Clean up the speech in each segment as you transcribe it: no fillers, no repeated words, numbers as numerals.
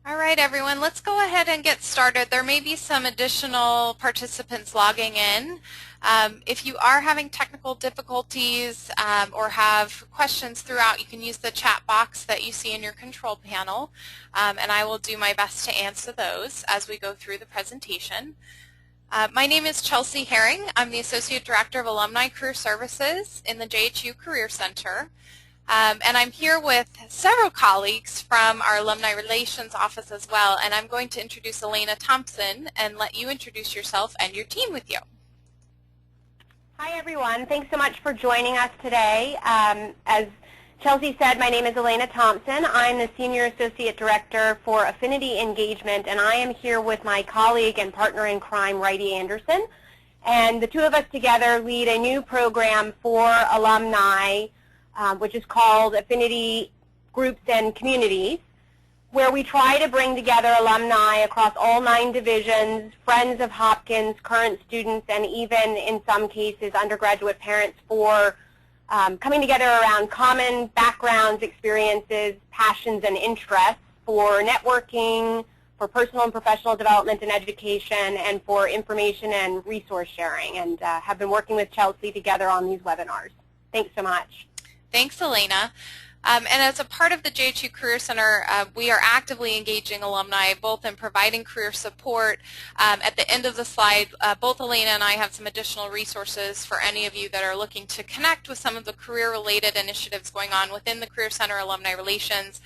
All right, everyone, let's go ahead and get started. There may be some additional participants logging in. If you are having technical difficulties or have questions throughout, you can use the chat box that you see in your control panel, and I will do my best to answer those as we go through the presentation. My name is Chelsea Herring. I'm the Associate Director of Alumni Career Services in the JHU Career Center. And I'm here with several colleagues from our Alumni Relations Office as well, and I'm going to introduce Elena Thompson and let you introduce yourself and your team with you. Hi everyone, thanks so much for joining us today. As Chelsea said, my name is Elena Thompson. I'm the Senior Associate Director for Affinity Engagement, and I am here with my colleague and partner in crime, Righty Anderson. And the two of us together lead a new program for alumni, which is called Affinity Groups and Communities, where we try to bring together alumni across all 9 divisions, friends of Hopkins, current students, and even in some cases undergraduate parents for coming together around common backgrounds, experiences, passions, and interests for networking, for personal and professional development and education, and for information and resource sharing, and have been working with Chelsea together on these webinars. Thanks so much. Thanks, Elena. And as a part of the JHU Career Center, we are actively engaging alumni both in providing career support. At the end of the slide, both Elena and I have some additional resources for any of you that are looking to connect with some of the career-related initiatives going on within the Career Center Alumni Relations.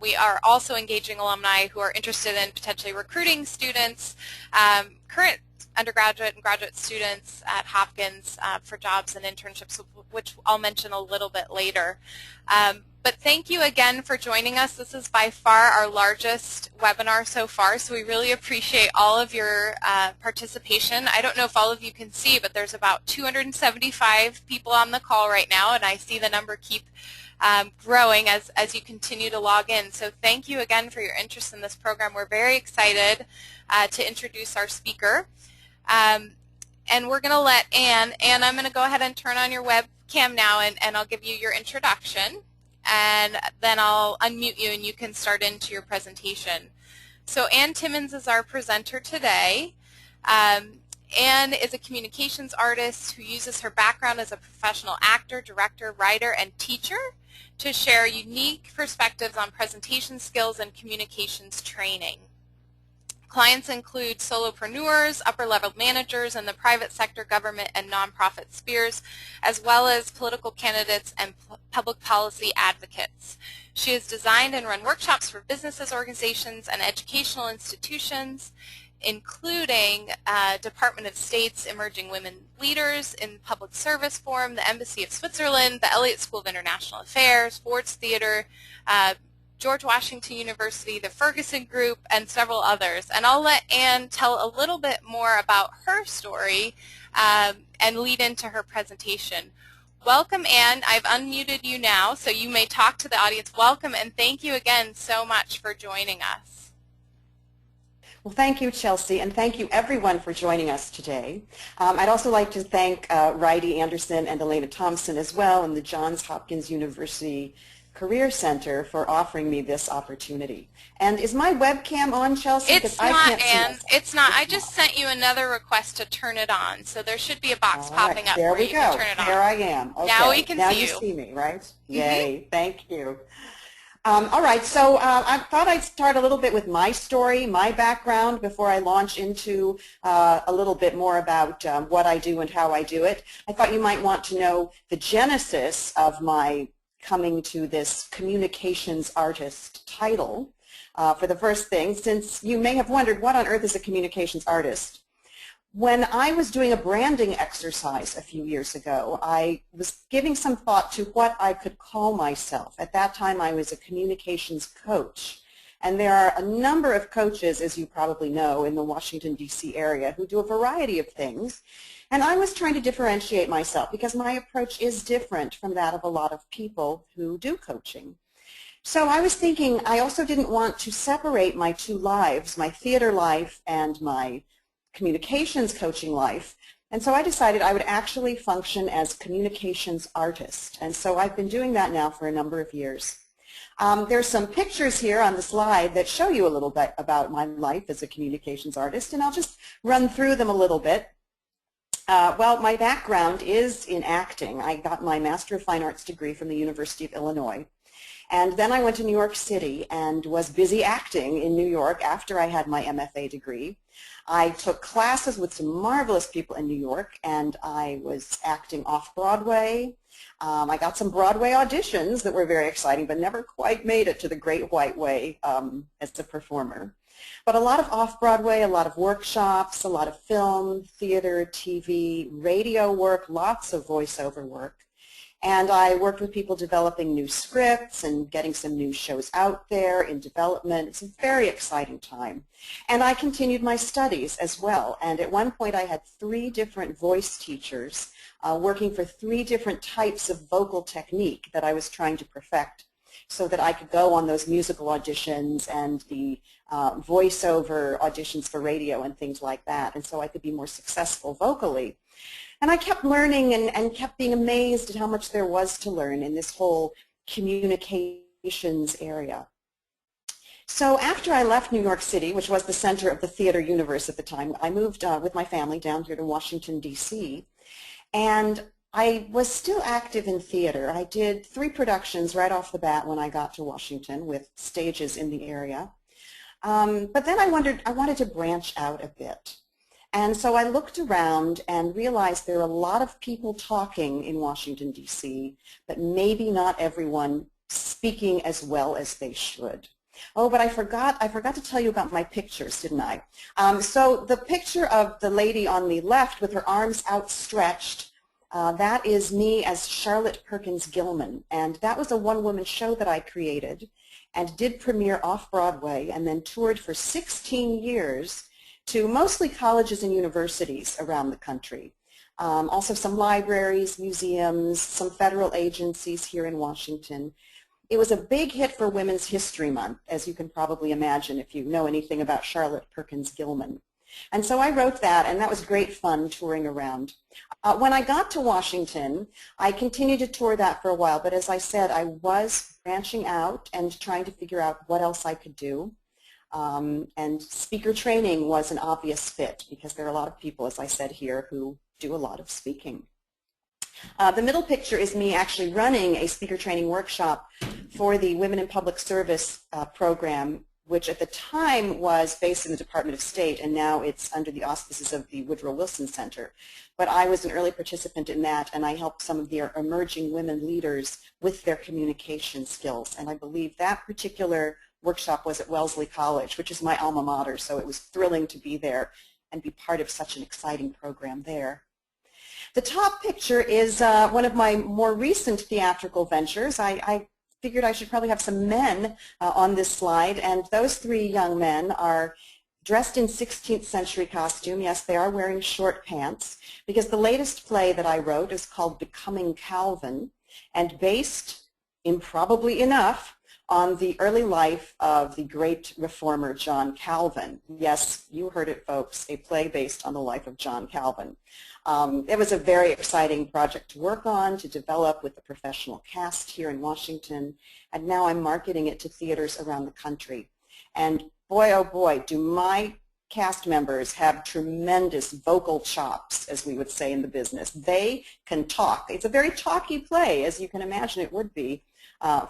We are also engaging alumni who are interested in potentially recruiting students, current undergraduate and graduate students at Hopkins for jobs and internships, which I'll mention a little bit later. But thank you again for joining us. This is by far our largest webinar so far, so we really appreciate all of your participation. I don't know if all of you can see, but there's about 275 people on the call right now, and I see the number keep growing as you continue to log in. So thank you again for your interest in this program. We're very excited to introduce our speaker. And we're going to let Ann, I'm going to go ahead and turn on your webcam now, and I'll give you your introduction, and then I'll unmute you and you can start into your presentation. So Ann Timmons is our presenter today. Ann is a communications artist who uses her background as a professional actor, director, writer, and teacher to share unique perspectives on presentation skills and communications training. Clients include solopreneurs, upper-level managers in the private sector, government, and nonprofit spheres, as well as political candidates and public policy advocates. She has designed and run workshops for businesses, organizations, and educational institutions, including Department of State's Emerging Women Leaders in Public Service Forum, the Embassy of Switzerland, the Elliott School of International Affairs, Ford's Theater, George Washington University, the Ferguson Group, and several others. And I'll let Ann tell a little bit more about her story and lead into her presentation. Welcome, Ann. I've unmuted you now, so you may talk to the audience. Welcome, and thank you again so much for joining us. Well, thank you, Chelsea, and thank you everyone for joining us today. I'd also like to thank Righty Anderson and Elena Thompson as well, and the Johns Hopkins University Career Center for offering me this opportunity. And is my webcam on, Chelsea? It's not, Ann. It's not. I just sent you another request to turn it on, so there should be a box popping up where you can turn it on. There I am. Okay. Now we can see you. Now you see me, right? Yay. Thank you. All right, so I thought I'd start a little bit with my story, my background, before I launch into a little bit more about what I do and how I do it. I thought you might want to know the genesis of my coming to this communications artist title for the first thing, since you may have wondered, what on earth is a communications artist? When I was doing a branding exercise a few years ago, I was giving some thought to what I could call myself. At that time, I was a communications coach. And there are a number of coaches, as you probably know, in the Washington, D.C. area who do a variety of things. And I was trying to differentiate myself because my approach is different from that of a lot of people who do coaching. So I was thinking I also didn't want to separate my two lives, my theater life and my communications coaching life. And so I decided I would actually function as communications artist. And so I've been doing that now for a number of years. There's some pictures here on the slide that show you a little bit about my life as a communications artist, and I'll just run through them a little bit. Well, my background is in acting. I got my Master of Fine Arts degree from the University of Illinois. And then I went to New York City and was busy acting in New York after I had my MFA degree. I took classes with some marvelous people in New York, and I was acting off-Broadway. I got some Broadway auditions that were very exciting, but never quite made it to the Great White Way as a performer. But a lot of off-Broadway, a lot of workshops, a lot of film, theater, TV, radio work, lots of voiceover work. And I worked with people developing new scripts and getting some new shows out there in development. It's a very exciting time. And I continued my studies as well. And at one point I had 3 different voice teachers working for 3 different types of vocal technique that I was trying to perfect so that I could go on those musical auditions and the voiceover auditions for radio and things like that. And so I could be more successful vocally. And I kept learning and kept being amazed at how much there was to learn in this whole communications area. So after I left New York City, which was the center of the theater universe at the time, I moved with my family down here to Washington, D.C. And I was still active in theater. I did 3 productions right off the bat when I got to Washington with stages in the area. But then I wanted to branch out a bit. And so I looked around and realized there are a lot of people talking in Washington, D.C., but maybe not everyone speaking as well as they should. Oh, but I forgot to tell you about my pictures, didn't I? So the picture of the lady on the left with her arms outstretched, that is me as Charlotte Perkins Gilman. And that was a one-woman show that I created and did premiere off-Broadway and then toured for 16 years to mostly colleges and universities around the country. Also some libraries, museums, some federal agencies here in Washington. It was a big hit for Women's History Month, as you can probably imagine if you know anything about Charlotte Perkins Gilman. And so I wrote that, and that was great fun touring around. When I got to Washington, I continued to tour that for a while, but as I said, I was branching out and trying to figure out what else I could do. And speaker training was an obvious fit because there are a lot of people, as I said here, who do a lot of speaking. The middle picture is me actually running a speaker training workshop for the Women in Public Service program, which at the time was based in the Department of State, and now it's under the auspices of the Woodrow Wilson Center. But I was an early participant in that, and I helped some of the emerging women leaders with their communication skills. And I believe that particular workshop was at Wellesley College, which is my alma mater, so it was thrilling to be there and be part of such an exciting program there. The top picture is one of my more recent theatrical ventures. I figured I should probably have some men on this slide, and those 3 young men are dressed in 16th century costume. Yes, they are wearing short pants, because the latest play that I wrote is called Becoming Calvin, and based, improbably enough, on the early life of the great reformer John Calvin. Yes, you heard it, folks, a play based on the life of John Calvin. It was a very exciting project to work on, to develop with the professional cast here in Washington, and now I'm marketing it to theaters around the country. And boy, oh boy, do my cast members have tremendous vocal chops, as we would say in the business. They can talk. It's a very talky play, as you can imagine it would be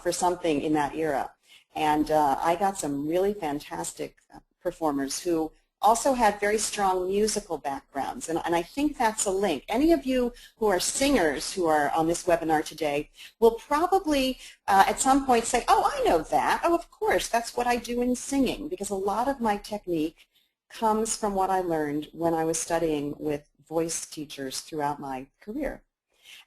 for something in that era. And I got some really fantastic performers who also had very strong musical backgrounds, and I think that's a link. Any of you who are singers who are on this webinar today will probably at some point say, oh, I know that. Oh, of course, that's what I do in singing, because a lot of my technique comes from what I learned when I was studying with voice teachers throughout my career.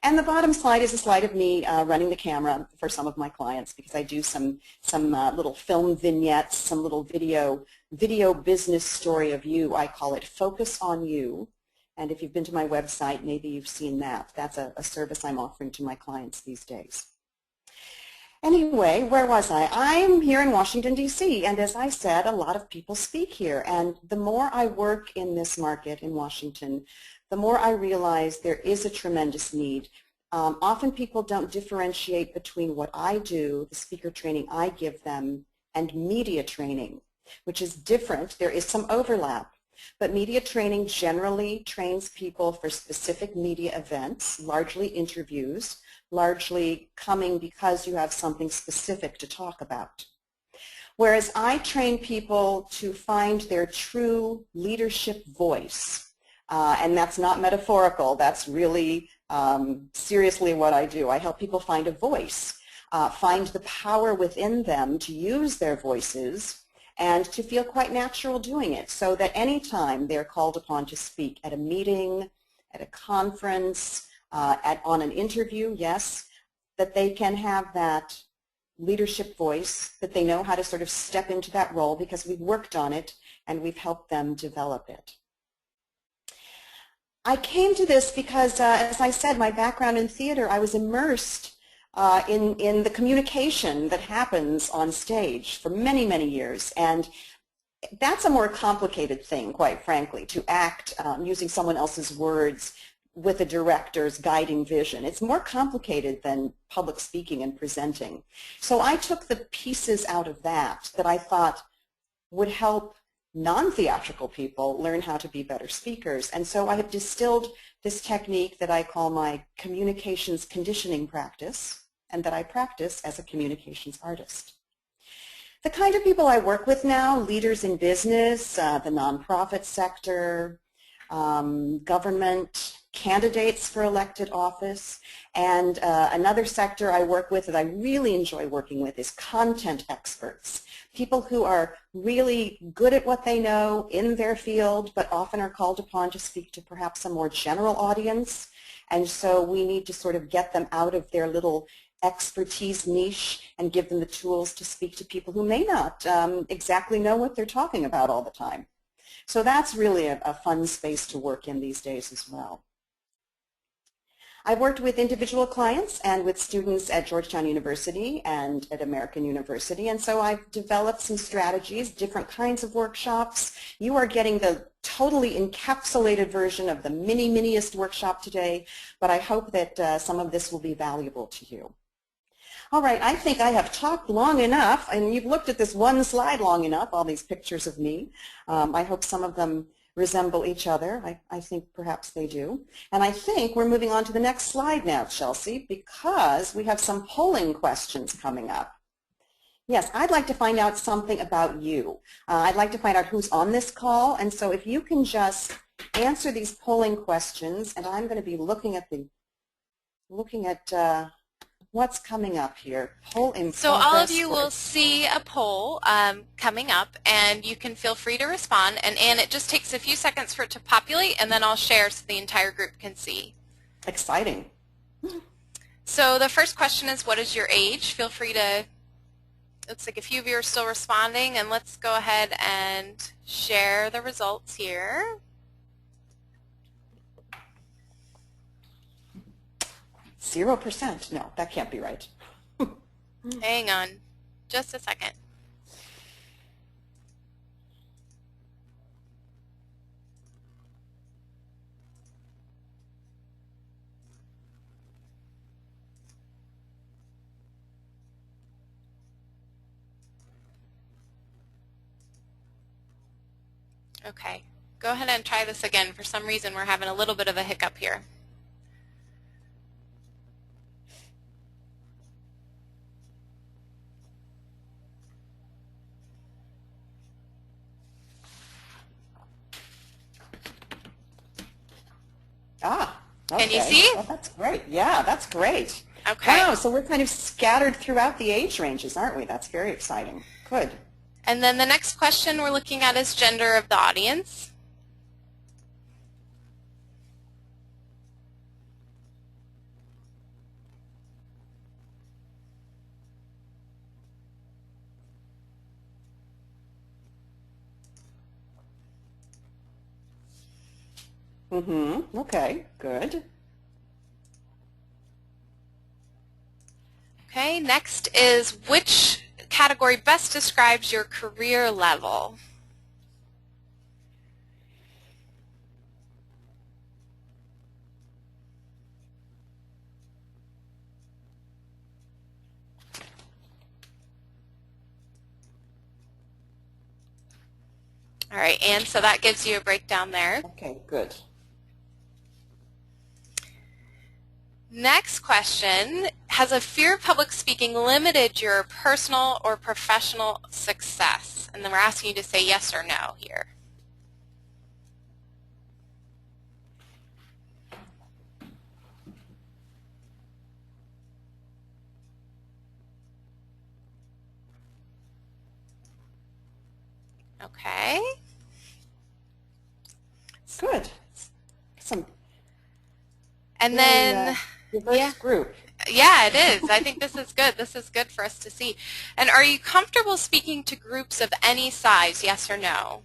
And the bottom slide is a slide of me running the camera for some of my clients, because I do some little film vignettes, some little video business story of you. I call it Focus on You. And if you've been to my website, maybe you've seen that. That's a service I'm offering to my clients these days. Anyway, where was I? I'm here in Washington, D.C., and as I said, a lot of people speak here. And the more I work in this market in Washington, the more I realize there is a tremendous need. Often people don't differentiate between what I do, the speaker training I give them, and media training, which is different. There is some overlap. But media training generally trains people for specific media events, largely interviews, largely coming because you have something specific to talk about. Whereas I train people to find their true leadership voice. And that's not metaphorical. That's really seriously what I do. I help people find a voice, find the power within them to use their voices and to feel quite natural doing it, so that anytime they're called upon to speak at a meeting, at a conference, on an interview, yes, that they can have that leadership voice, that they know how to sort of step into that role because we've worked on it and we've helped them develop it. I came to this because, as I said, my background in theater, I was immersed in the communication that happens on stage for many, many years. And that's a more complicated thing, quite frankly, to act using someone else's words with a director's guiding vision. It's more complicated than public speaking and presenting. So I took the pieces out of that I thought would help non-theatrical people learn how to be better speakers. And so I have distilled this technique that I call my communications conditioning practice, and that I practice as a communications artist. The kind of people I work with now, leaders in business, the nonprofit sector, government, candidates for elected office, and another sector I work with that I really enjoy working with is content experts, people who are really good at what they know in their field, but often are called upon to speak to perhaps a more general audience, and so we need to sort of get them out of their little expertise niche and give them the tools to speak to people who may not exactly know what they're talking about all the time. So that's really a fun space to work in these days as well. I've worked with individual clients and with students at Georgetown University and at American University, and so I've developed some strategies, different kinds of workshops. You are getting the totally encapsulated version of the miniest workshop today, but I hope that some of this will be valuable to you. All right, I think I have talked long enough, and you've looked at this one slide long enough, all these pictures of me. I hope some of them resemble each other. I think perhaps they do. And I think we're moving on to the next slide now, Chelsea, because we have some polling questions coming up. Yes, I'd like to find out something about you. I'd like to find out who's on this call, and so if you can just answer these polling questions, and I'm going to be looking at what's coming up here. Poll in So all of progress you will see a poll coming up, and you can feel free to respond. And Ann, it just takes a few seconds for it to populate, and then I'll share so the entire group can see. Exciting. So the first question is, what is your age? Feel free to, looks like a few of you are still responding, and let's go ahead and share the results here. 0%. No, that can't be right. Hang on just a second. Okay, go ahead and try this again. For some reason, we're having a little bit of a hiccup here. Ah, okay. Can you see? Well, that's great. Yeah, that's great. Okay. Wow, so we're kind of scattered throughout the age ranges, aren't we? That's very exciting. Good. And then the next question we're looking at is gender of the audience. Okay, good. Okay, next is which category best describes your career level? All right, and so that gives you a breakdown there. Okay, good. Next question, has a fear of public speaking limited your personal or professional success? And then we're asking you to say yes or no here. Okay. Good. Some And very, then, diverse group. yeah, it is. I think this is good. This is good for us to see. And are you comfortable speaking to groups of any size, yes or no?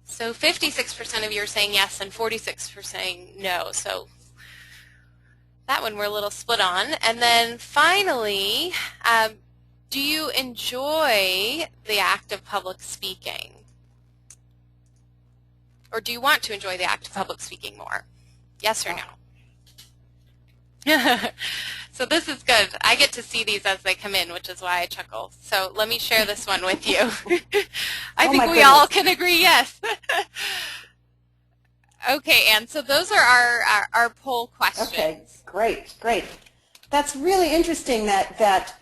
So 56% of you are saying yes and 46% saying no. So that one we're a little split on. And then finally, do you enjoy the act of public speaking? Or do you want to enjoy the act of public speaking more? Yes or no? So this is good. I get to see these as they come in, which is why I chuckle. So let me share this one with you. I think we all can agree yes. Okay, Ann, so those are our poll questions. Okay, great, great. That's really interesting that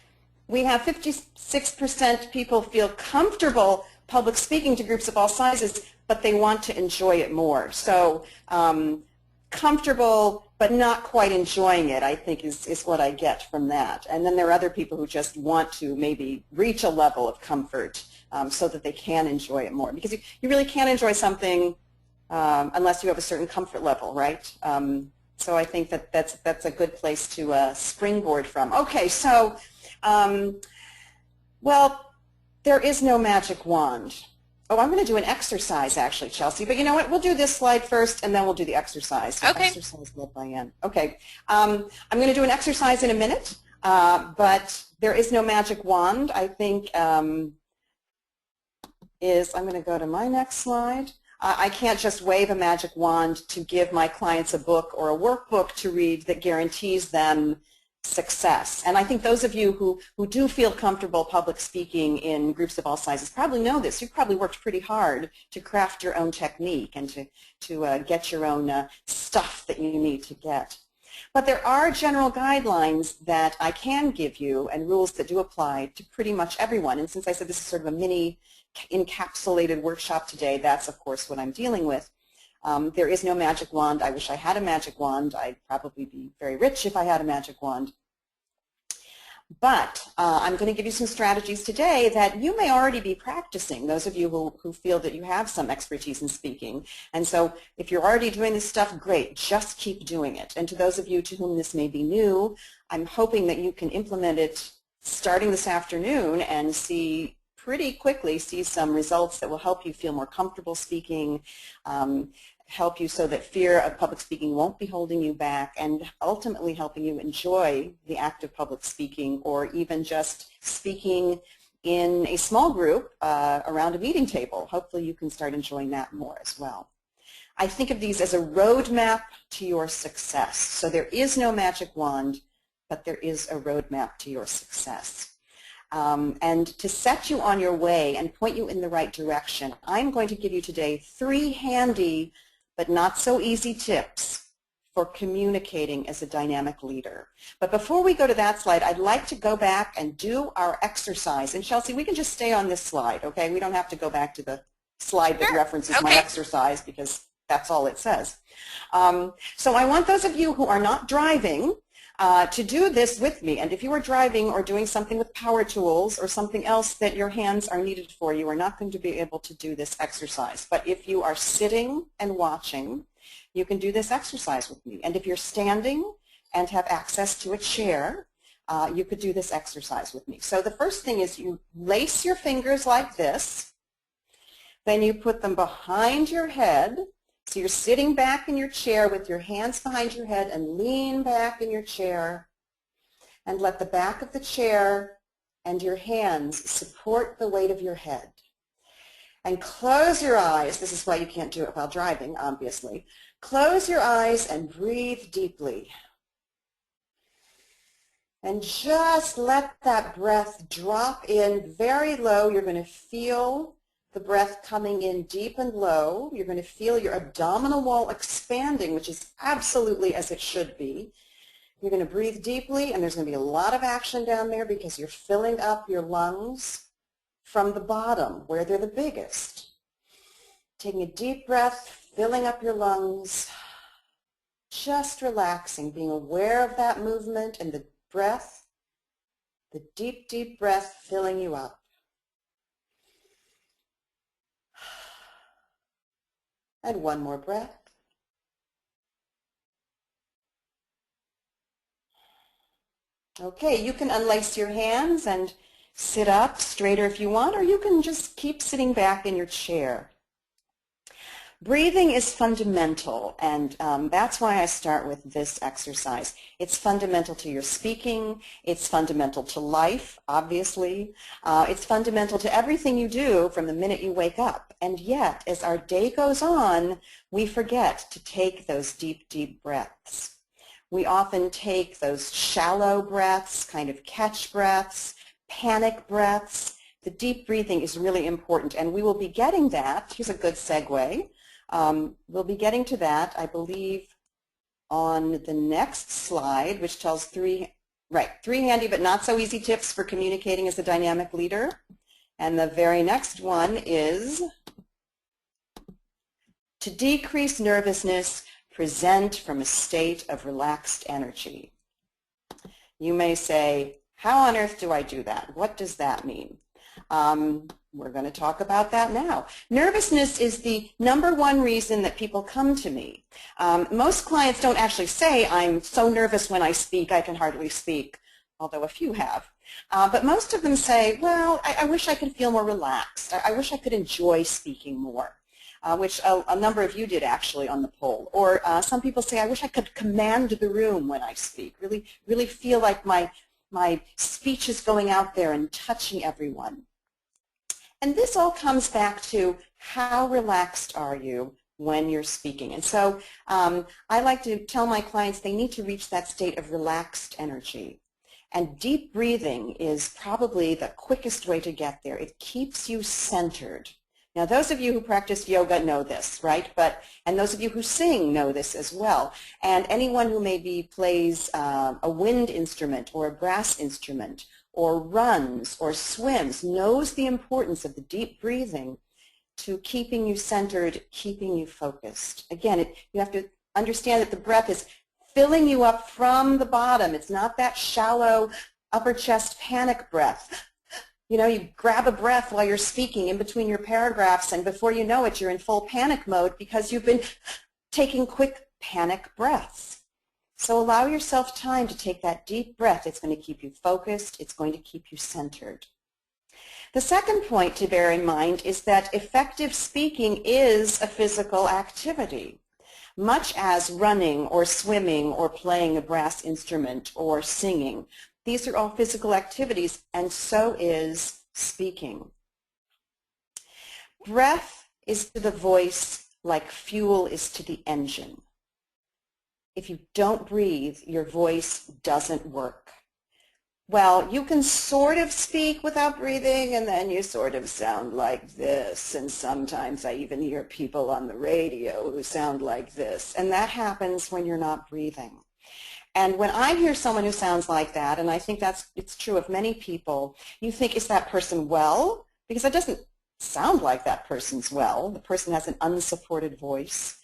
we have 56% people feel comfortable public speaking to groups of all sizes, but they want to enjoy it more. So comfortable but not quite enjoying it, I think, is what I get from that. And then there are other people who just want to maybe reach a level of comfort so that they can enjoy it more. Because you really can't enjoy something unless you have a certain comfort level, right? So I think that's a good place to springboard from. Okay, so, well, there is no magic wand. Oh, I'm going to do an exercise, actually, Chelsea. But you know what? We'll do this slide first, and then we'll do the exercise. So okay. Exercise led by Ann. Okay. I'm going to do an exercise in a minute, but there is no magic wand. I think I'm going to go to my next slide. I can't just wave a magic wand to give my clients a book or a workbook to read that guarantees them success. And I think those of you who do feel comfortable public speaking in groups of all sizes probably know this. You've probably worked pretty hard to craft your own technique and to get your own stuff that you need to get. But there are general guidelines that I can give you and rules that do apply to pretty much everyone. And since I said this is sort of a mini encapsulated workshop today, that's of course what I'm dealing with. There is no magic wand. I wish I had a magic wand. I'd probably be very rich if I had a magic wand. But I'm going to give you some strategies today that you may already be practicing, those of you who feel that you have some expertise in speaking. And so if you're already doing this stuff, great. Just keep doing it. And to those of you to whom this may be new, I'm hoping that you can implement it starting this afternoon and pretty quickly see some results that will help you feel more comfortable speaking, help you so that fear of public speaking won't be holding you back, and ultimately helping you enjoy the act of public speaking, or even just speaking in a small group around a meeting table. Hopefully you can start enjoying that more as well. I think of these as a roadmap to your success. So there is no magic wand, but there is a roadmap to your success. And to set you on your way and point you in the right direction, I'm going to give you today 3 handy but not so easy tips for communicating as a dynamic leader. But before we go to that slide, I'd like to go back and do our exercise. And Chelsea, we can just stay on this slide, okay? We don't have to go back to the slide that references my exercise because that's all it says. So I want those of you who are not driving to do this with me. And if you are driving or doing something with power tools or something else that your hands are needed for, you are not going to be able to do this exercise. But if you are sitting and watching, you can do this exercise with me. And if you're standing and have access to a chair, you could do this exercise with me. So the first thing is you lace your fingers like this. Then you put them behind your head. So you're sitting back in your chair with your hands behind your head, and lean back in your chair and let the back of the chair and your hands support the weight of your head. And close your eyes. This is why you can't do it while driving, obviously. Close your eyes and breathe deeply. And just let that breath drop in very low. You're going to feel the breath coming in deep and low. You're going to feel your abdominal wall expanding, which is absolutely as it should be. You're going to breathe deeply, and there's going to be a lot of action down there because you're filling up your lungs from the bottom, where they're the biggest. Taking a deep breath, filling up your lungs, just relaxing, being aware of that movement and the breath, the deep, deep breath filling you up. And one more breath. Okay, you can unlace your hands and sit up straighter if you want, or you can just keep sitting back in your chair. Breathing is fundamental, and that's why I start with this exercise. It's fundamental to your speaking. It's fundamental to life, obviously. It's fundamental to everything you do from the minute you wake up. And yet, as our day goes on, we forget to take those deep, deep breaths. We often take those shallow breaths, kind of catch breaths, panic breaths. The deep breathing is really important, and we will be getting that. Here's a good segue. We'll be getting to that, I believe, on the next slide, which tells three handy but not so easy tips for communicating as a dynamic leader. And the very next one is to decrease nervousness, present from a state of relaxed energy. You may say, how on earth do I do that? What does that mean? We're going to talk about that now. Nervousness is the #1 reason that people come to me. Most clients don't actually say, I'm so nervous when I speak, I can hardly speak, although a few have. But most of them say, well, I wish I could feel more relaxed. I wish I could enjoy speaking more, which a number of you did actually on the poll. Or some people say, I wish I could command the room when I speak, really feel like my speech is going out there and touching everyone. And this all comes back to how relaxed are you when you're speaking. And so I like to tell my clients they need to reach that state of relaxed energy. And deep breathing is probably the quickest way to get there. It keeps you centered. Now, those of you who practice yoga know this, right? And those of you who sing know this as well. And anyone who maybe plays a wind instrument or a brass instrument or runs or swims knows the importance of the deep breathing to keeping you centered, keeping you focused. Again, you have to understand that the breath is filling you up from the bottom. It's not that shallow upper chest panic breath. You know, you grab a breath while you're speaking in between your paragraphs, and before you know it, you're in full panic mode because you've been taking quick panic breaths. So allow yourself time to take that deep breath. It's going to keep you focused. It's going to keep you centered. The second point to bear in mind is that effective speaking is a physical activity, much as running or swimming or playing a brass instrument or singing. These are all physical activities, and so is speaking. Breath is to the voice like fuel is to the engine. If you don't breathe, your voice doesn't work. Well, you can sort of speak without breathing, and then you sort of sound like this, and sometimes I even hear people on the radio who sound like this, and that happens when you're not breathing. And when I hear someone who sounds like that, and I think it's true of many people, you think, is that person well? Because it doesn't sound like that person's well. The person has an unsupported voice.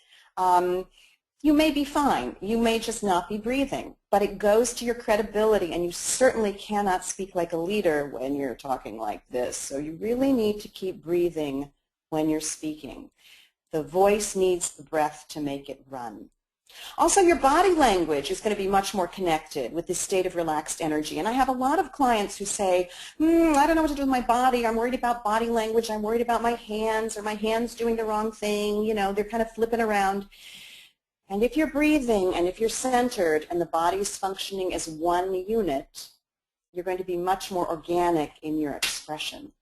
You may be fine. You may just not be breathing. But it goes to your credibility, and you certainly cannot speak like a leader when you're talking like this. So you really need to keep breathing when you're speaking. The voice needs the breath to make it run. Also, your body language is going to be much more connected with this state of relaxed energy. And I have a lot of clients who say, I don't know what to do with my body. I'm worried about body language. I'm worried about my hands, or my hands doing the wrong thing. You know, they're kind of flipping around. And if you're breathing and if you're centered and the body's functioning as one unit, you're going to be much more organic in your expression.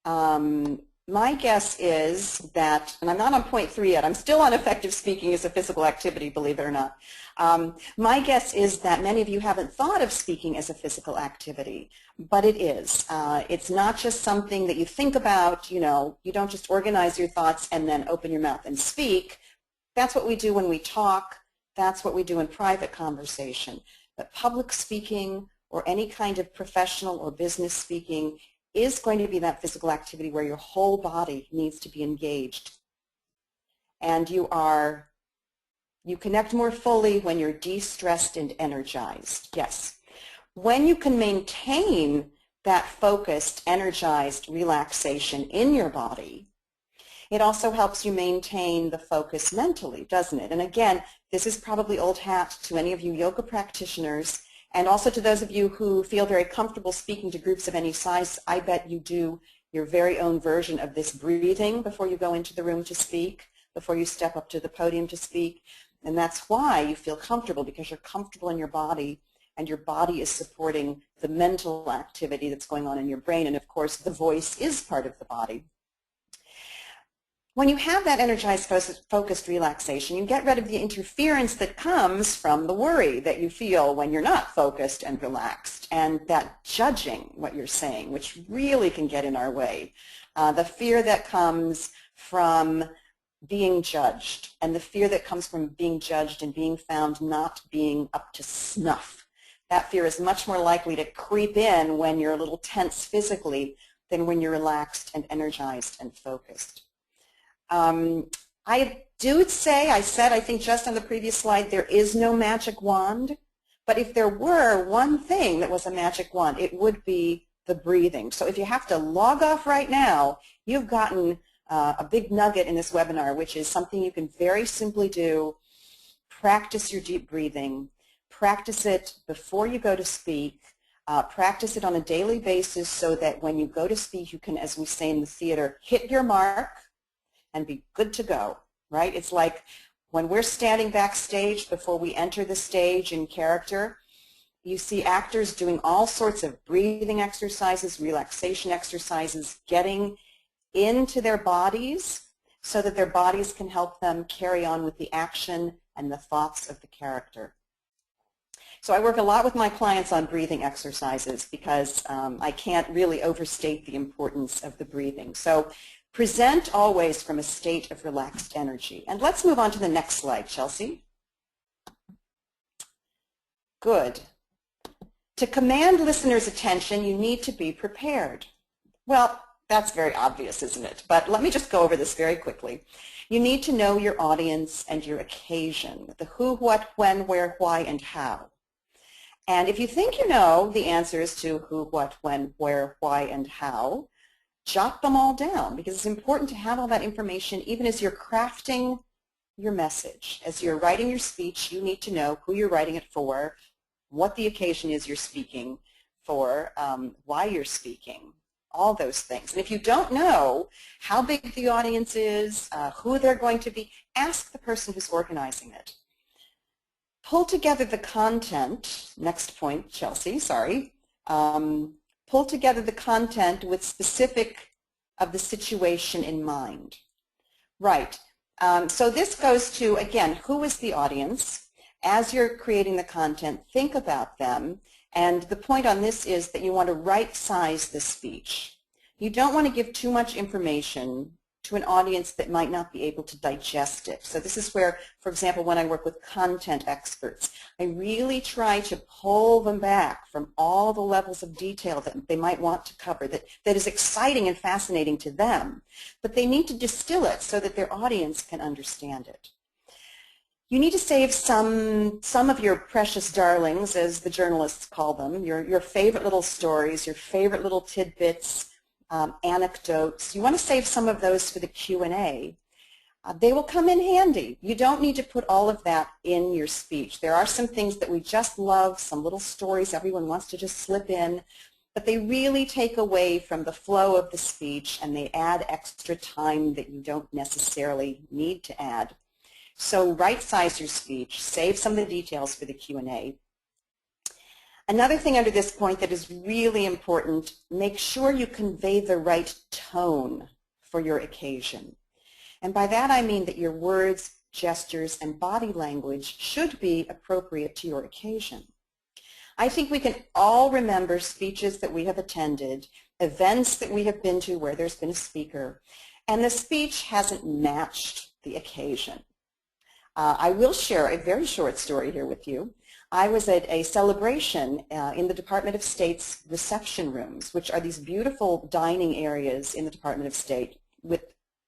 My guess is that, and I'm not on point 3 yet, I'm still on effective speaking as a physical activity, believe it or not. My guess is that many of you haven't thought of speaking as a physical activity, but it is. It's not just something that you think about, you don't just organize your thoughts and then open your mouth and speak. That's what we do when we talk. That's what we do in private conversation. But public speaking or any kind of professional or business speaking is going to be that physical activity where your whole body needs to be engaged. And you connect more fully when you're de-stressed and energized. Yes. When you can maintain that focused, energized relaxation in your body, it also helps you maintain the focus mentally, doesn't it? And again, this is probably old hat to any of you yoga practitioners, and also to those of you who feel very comfortable speaking to groups of any size. I bet you do your very own version of this breathing before you go into the room to speak, before you step up to the podium to speak. And that's why you feel comfortable, because you're comfortable in your body, and your body is supporting the mental activity that's going on in your brain. And of course, the voice is part of the body. When you have that energized, focused relaxation, you get rid of the interference that comes from the worry that you feel when you're not focused and relaxed, and that judging what you're saying, which really can get in our way. The fear that comes from being judged, and the fear that comes from being judged and being found not being up to snuff. That fear is much more likely to creep in when you're a little tense physically than when you're relaxed and energized and focused. I said, I think just on the previous slide, there is no magic wand, but if there were one thing that was a magic wand, it would be the breathing. So if you have to log off right now, you've gotten a big nugget in this webinar, which is something you can very simply do. Practice your deep breathing. Practice it before you go to speak. Practice it on a daily basis so that when you go to speak, you can, as we say in the theater, hit your mark and be good to go, right? It's like when we're standing backstage before we enter the stage in character, you see actors doing all sorts of breathing exercises, relaxation exercises, getting into their bodies so that their bodies can help them carry on with the action and the thoughts of the character. So I work a lot with my clients on breathing exercises because I can't really overstate the importance of the breathing. So present always from a state of relaxed energy. And let's move on to the next slide, Chelsea. Good. To command listeners' attention, you need to be prepared. Well, that's very obvious, isn't it? But let me just go over this very quickly. You need to know your audience and your occasion, the who, what, when, where, why, and how. And if you think you know the answers to who, what, when, where, why, and how, jot them all down, because it's important to have all that information even as you're crafting your message. As you're writing your speech, you need to know who you're writing it for, what the occasion is you're speaking for, why you're speaking, all those things. And if you don't know how big the audience is, who they're going to be, ask the person who's organizing it. Pull together the content, next point, Chelsea, sorry. Pull together the content with specific of the situation in mind. Right. So this goes to, again, who is the audience? As you're creating the content, think about them. And the point on this is that you want to right-size the speech. You don't want to give too much information to an audience that might not be able to digest it. So this is where, for example, when I work with content experts, I really try to pull them back from all the levels of detail that they might want to cover that is exciting and fascinating to them. But they need to distill it so that their audience can understand it. You need to save some of your precious darlings, as the journalists call them, your favorite little stories, your favorite little tidbits, anecdotes. You want to save some of those for the Q&A. They will come in handy. You don't need to put all of that in your speech. There are some things that we just love, some little stories everyone wants to just slip in, but they really take away from the flow of the speech and they add extra time that you don't necessarily need to add. So right-size your speech, save some of the details for the Q&A. Another thing under this point that is really important, make sure you convey the right tone for your occasion. And by that I mean that your words, gestures, and body language should be appropriate to your occasion. I think we can all remember speeches that we have attended, events that we have been to where there's been a speaker, and the speech hasn't matched the occasion. I will share a very short story here with you. I was at a celebration in the Department of State's reception rooms, which are these beautiful dining areas in the Department of State with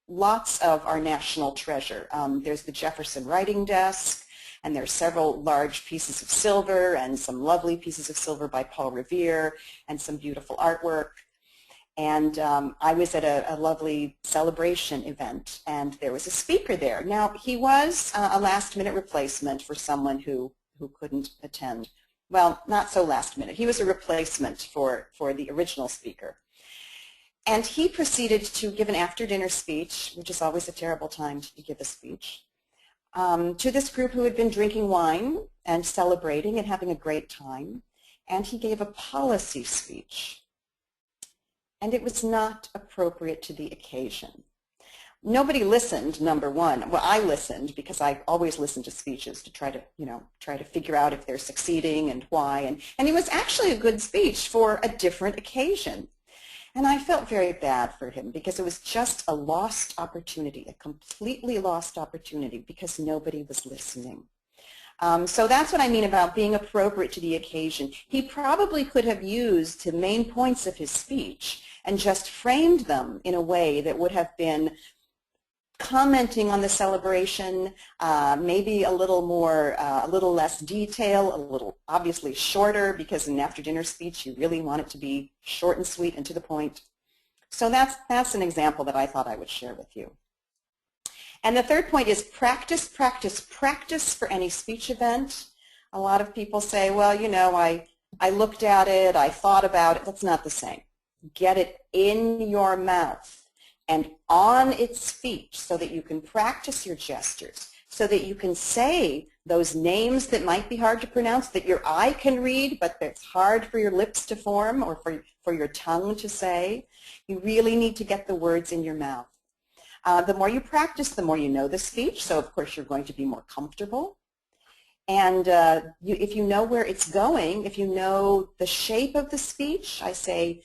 lots of our national treasure. There's the Jefferson writing desk, and there's several large pieces of silver and some lovely pieces of silver by Paul Revere and some beautiful artwork. And I was at a lovely celebration event, and there was a speaker there. Now, he was a last-minute replacement for someone who couldn't attend. Well, not so last minute. He was a replacement for the original speaker. And he proceeded to give an after-dinner speech, which is always a terrible time to give a speech, to this group who had been drinking wine and celebrating and having a great time. And he gave a policy speech. And it was not appropriate to the occasion. Nobody listened, number one. Well, I listened because I always listen to speeches to try to figure out if they're succeeding and why. And it was actually a good speech for a different occasion. And I felt very bad for him because it was just a lost opportunity, a completely lost opportunity because nobody was listening. So that's what I mean about being appropriate to the occasion. He probably could have used the main points of his speech and just framed them in a way that would have been commenting on the celebration, maybe a little more, a little less detail, a little obviously shorter, because in an after-dinner speech you really want it to be short and sweet and to the point. So that's an example that I thought I would share with you. And the third point is practice, practice, practice for any speech event. A lot of people say, well, you know, I looked at it, I thought about it. That's not the same. Get it in your mouth and on its feet so that you can practice your gestures, so that you can say those names that might be hard to pronounce, that your eye can read, but that's hard for your lips to form or for your tongue to say. You really need to get the words in your mouth. The more you practice, the more you know the speech, so of course you're going to be more comfortable. And if you know where it's going, if you know the shape of the speech, I say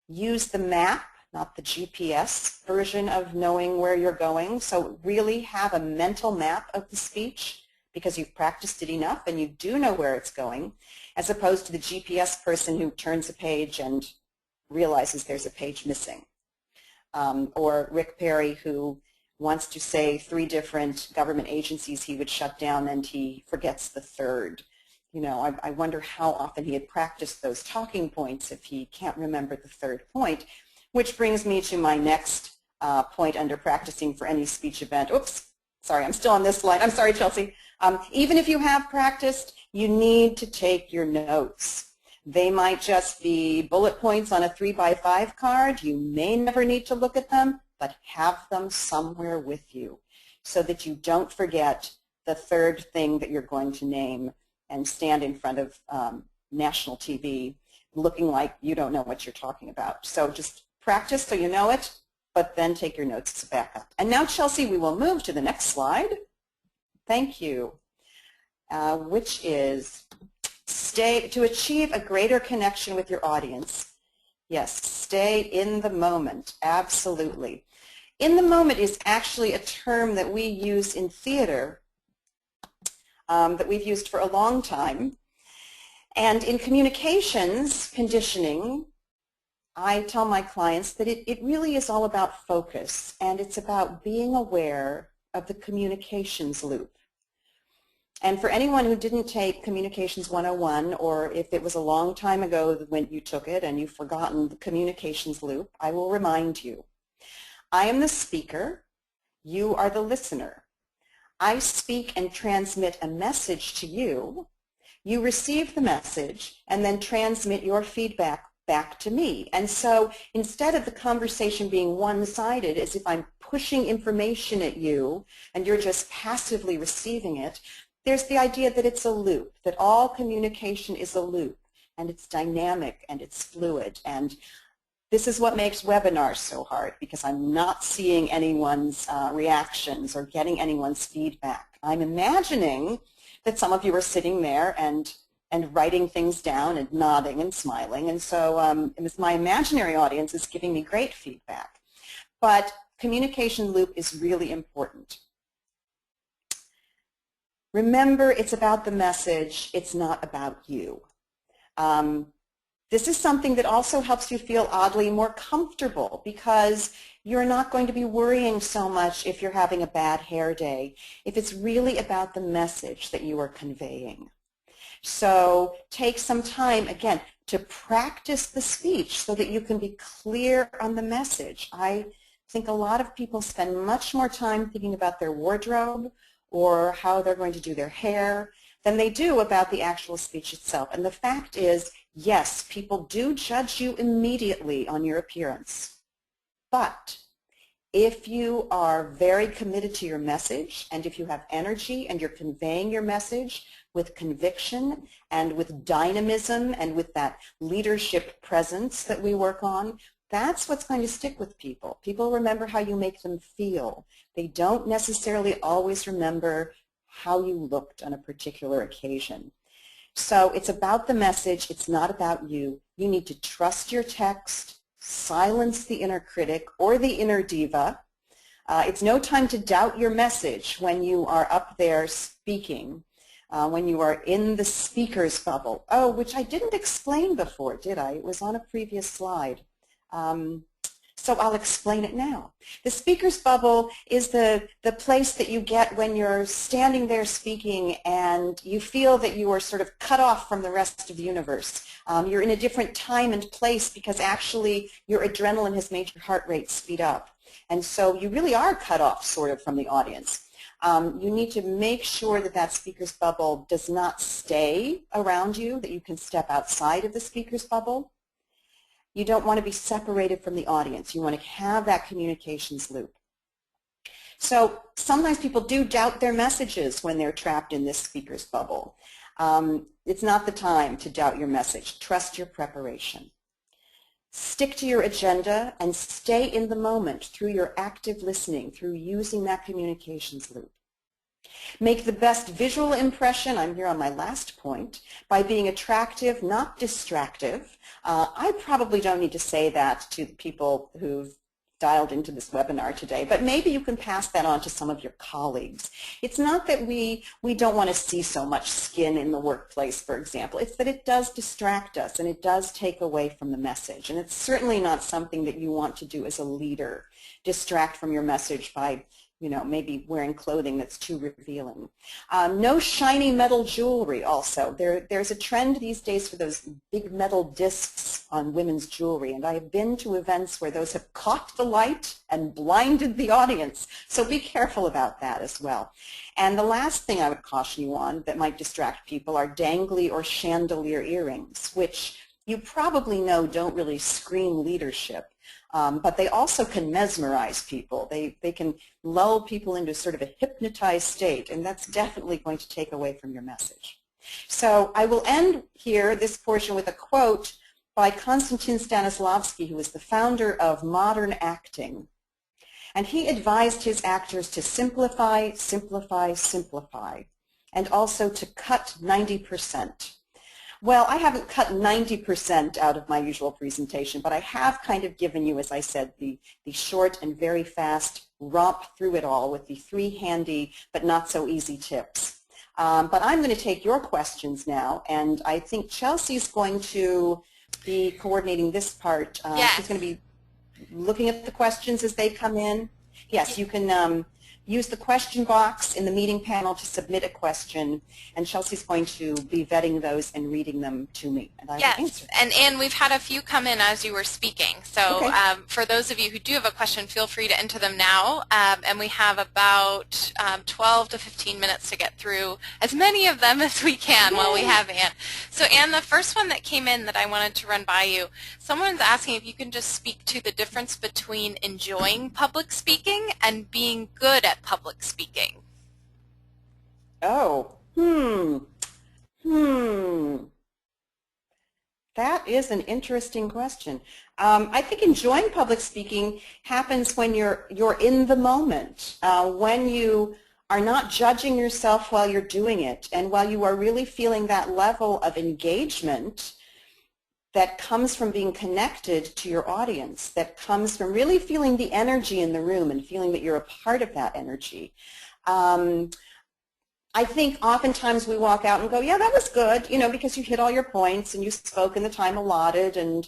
use the map, not the GPS version of knowing where you're going. So really have a mental map of the speech because you've practiced it enough and you do know where it's going, as opposed to the GPS person who turns a page and realizes there's a page missing. Or Rick Perry, who wants to say 3 different government agencies he would shut down and he forgets the third. You know, I wonder how often he had practiced those talking points if he can't remember the third point, which brings me to my next point under practicing for any speech event. Oops, sorry, I'm still on this slide. I'm sorry, Chelsea. Even if you have practiced, you need to take your notes. They might just be bullet points on a 3x5 card. You may never need to look at them, but have them somewhere with you so that you don't forget the third thing that you're going to name and stand in front of national TV looking like you don't know what you're talking about. So just practice so you know it, but then take your notes as a backup. And now, Chelsea, we will move to the next slide. Thank you, which is to achieve a greater connection with your audience. Yes, stay in the moment, absolutely. In the moment is actually a term that we use in theater that we've used for a long time. And in communications conditioning, I tell my clients that it really is all about focus, and it's about being aware of the communications loop. And for anyone who didn't take Communications 101, or if it was a long time ago when you took it and you've forgotten the communications loop, I will remind you. I am the speaker. You are the listener. I speak and transmit a message to you. You receive the message and then transmit your feedback back to me. And so instead of the conversation being one-sided, as if I'm pushing information at you and you're just passively receiving it, there's the idea that it's a loop, that all communication is a loop. and it's dynamic, and it's fluid. And this is what makes webinars so hard, because I'm not seeing anyone's reactions or getting anyone's feedback. I'm imagining that some of you are sitting there and writing things down and nodding and smiling, and so my imaginary audience is giving me great feedback. But communication loop is really important. Remember, it's about the message, it's not about you. This is something that also helps you feel oddly more comfortable, because you're not going to be worrying so much if you're having a bad hair day, if it's really about the message that you are conveying. So take some time, again, to practice the speech so that you can be clear on the message. I think a lot of people spend much more time thinking about their wardrobe or how they're going to do their hair than they do about the actual speech itself. And the fact is, yes, people do judge you immediately on your appearance. But if you are very committed to your message, and if you have energy and you're conveying your message with conviction and with dynamism and with that leadership presence that we work on, that's what's going to stick with people. People remember how you make them feel. They don't necessarily always remember how you looked on a particular occasion. So it's about the message, it's not about you. You need to trust your text, silence the inner critic or the inner diva. It's no time to doubt your message when you are up there speaking, when you are in the speaker's bubble. Oh, which I didn't explain before, did I? It was on a previous slide. So I'll explain it now. The speaker's bubble is the place that you get when you're standing there speaking and you feel that you are sort of cut off from the rest of the universe. You're in a different time and place because actually your adrenaline has made your heart rate speed up. And so you really are cut off sort of from the audience. You need to make sure that that speaker's bubble does not stay around you, that you can step outside of the speaker's bubble. You don't want to be separated from the audience. You want to have that communications loop. So sometimes people do doubt their messages when they're trapped in this speaker's bubble. It's not the time to doubt your message. Trust your preparation. Stick to your agenda and stay in the moment through your active listening, through using that communications loop. Make the best visual impression, I'm here on my last point, by being attractive, not distractive. I probably don't need to say that to the people who've dialed into this webinar today, but maybe you can pass that on to some of your colleagues. It's not that we don't want to see so much skin in the workplace, for example. It's that it does distract us and it does take away from the message. And it's certainly not something that you want to do as a leader, distract from your message by maybe wearing clothing that's too revealing. No shiny metal jewelry also. There's a trend these days for those big metal discs on women's jewelry, and I have been to events where those have caught the light and blinded the audience. So be careful about that as well. And the last thing I would caution you on that might distract people are dangly or chandelier earrings, which you probably know don't really scream leadership. But they also can mesmerize people. They can lull people into sort of a hypnotized state, and that's definitely going to take away from your message. So I will end here, this portion, with a quote by Konstantin Stanislavski, who was the founder of modern acting. And he advised his actors to simplify, simplify, simplify, and also to cut 90%. Well, I haven't cut 90% out of my usual presentation, but I have kind of given you, as I said, the short and very fast romp through it all with the 3 handy but not so easy tips. But I'm going to take your questions now, and I think Chelsea's going to be coordinating this part. Yes. She's going to be looking at the questions as they come in. Yes, you can use the question box in the meeting panel to submit a question, and Chelsea's going to be vetting those and reading them to me, and I will answer. And Ann, we've had a few come in as you were speaking, so okay. For those of you who do have a question, feel free to enter them now, and we have about 12 to 15 minutes to get through as many of them as we can while we have Ann. So Ann, the first one that came in that I wanted to run by you, someone's asking if you can just speak to the difference between enjoying public speaking and being good at public speaking. Oh, That is an interesting question. I think enjoying public speaking happens when you're in the moment, when you are not judging yourself while you're doing it, and while you are really feeling that level of engagement that comes from being connected to your audience, that comes from really feeling the energy in the room and feeling that you're a part of that energy. I think oftentimes we walk out and go, yeah, that was good, you know, because you hit all your points and you spoke in the time allotted and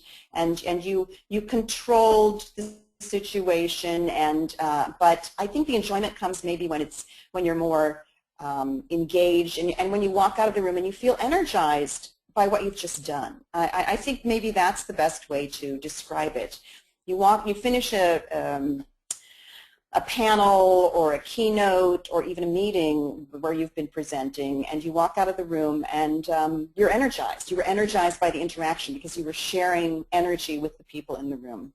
you controlled the situation, and but I think the enjoyment comes maybe when you're more engaged and when you walk out of the room and you feel energized by what you've just done. I think maybe that's the best way to describe it. You finish a panel or a keynote or even a meeting where you've been presenting, and you walk out of the room and you're energized. You were energized by the interaction because you were sharing energy with the people in the room.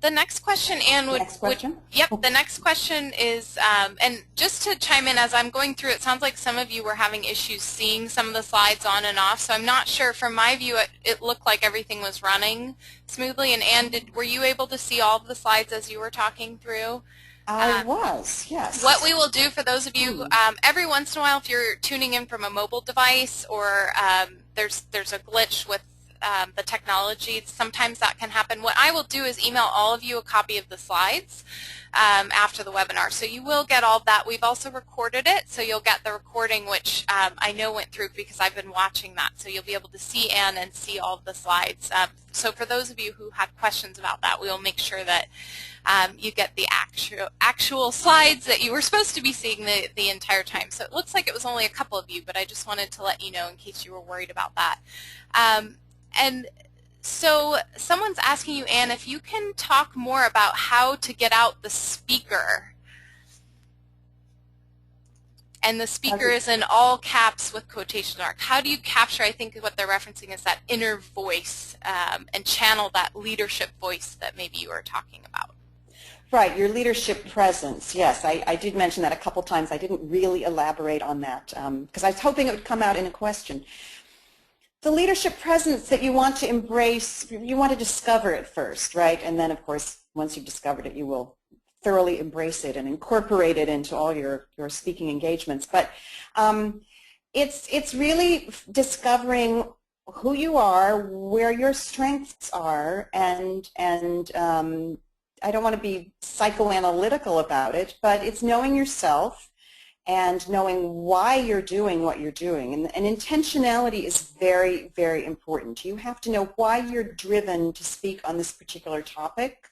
The next question, Ann, the next question is, and just to chime in as I'm going through, it sounds like some of you were having issues seeing some of the slides on and off, so I'm not sure. From my view, it looked like everything was running smoothly. And Ann, were you able to see all of the slides as you were talking through? I was, yes. What we will do for those of you, every once in a while, if you're tuning in from a mobile device or there's a glitch with the technology, sometimes that can happen. What I will do is email all of you a copy of the slides after the webinar. So you will get all of that. We've also recorded it, so you'll get the recording, which I know went through because I've been watching that. So you'll be able to see Ann and see all of the slides. So for those of you who have questions about that, we will make sure that you get the actual slides that you were supposed to be seeing the entire time. So it looks like it was only a couple of you, but I just wanted to let you know in case you were worried about that. And so someone's asking you, Ann, if you can talk more about how to get out the speaker. And the speaker is in all caps with quotation marks. How do you capture, I think what they're referencing is that inner voice and channel that leadership voice that maybe you were talking about? Right, your leadership presence. Yes, I did mention that a couple times. I didn't really elaborate on that because I was hoping it would come out in a question. The leadership presence that you want to embrace, you want to discover it first, right? And then, of course, once you've discovered it, you will thoroughly embrace it and incorporate it into all your speaking engagements. But it's really discovering who you are, where your strengths are, and I don't want to be psychoanalytical about it, but it's knowing yourself and knowing why you're doing what you're doing. And intentionality is very, very important. You have to know why you're driven to speak on this particular topic,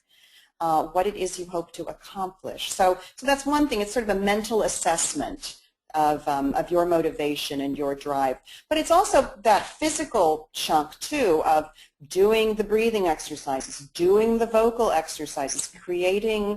what it is you hope to accomplish. So that's one thing. It's sort of a mental assessment of your motivation and your drive. But it's also that physical chunk, too, of doing the breathing exercises, doing the vocal exercises, creating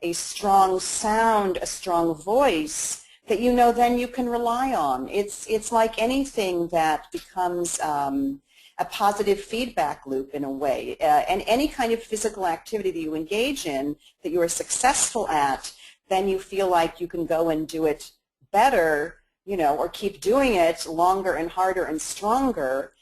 a strong sound, a strong voice that you know then you can rely on. It's like anything that becomes a positive feedback loop in a way. And any kind of physical activity that you engage in that you are successful at, then you feel like you can go and do it better, you know, or keep doing it longer and harder and stronger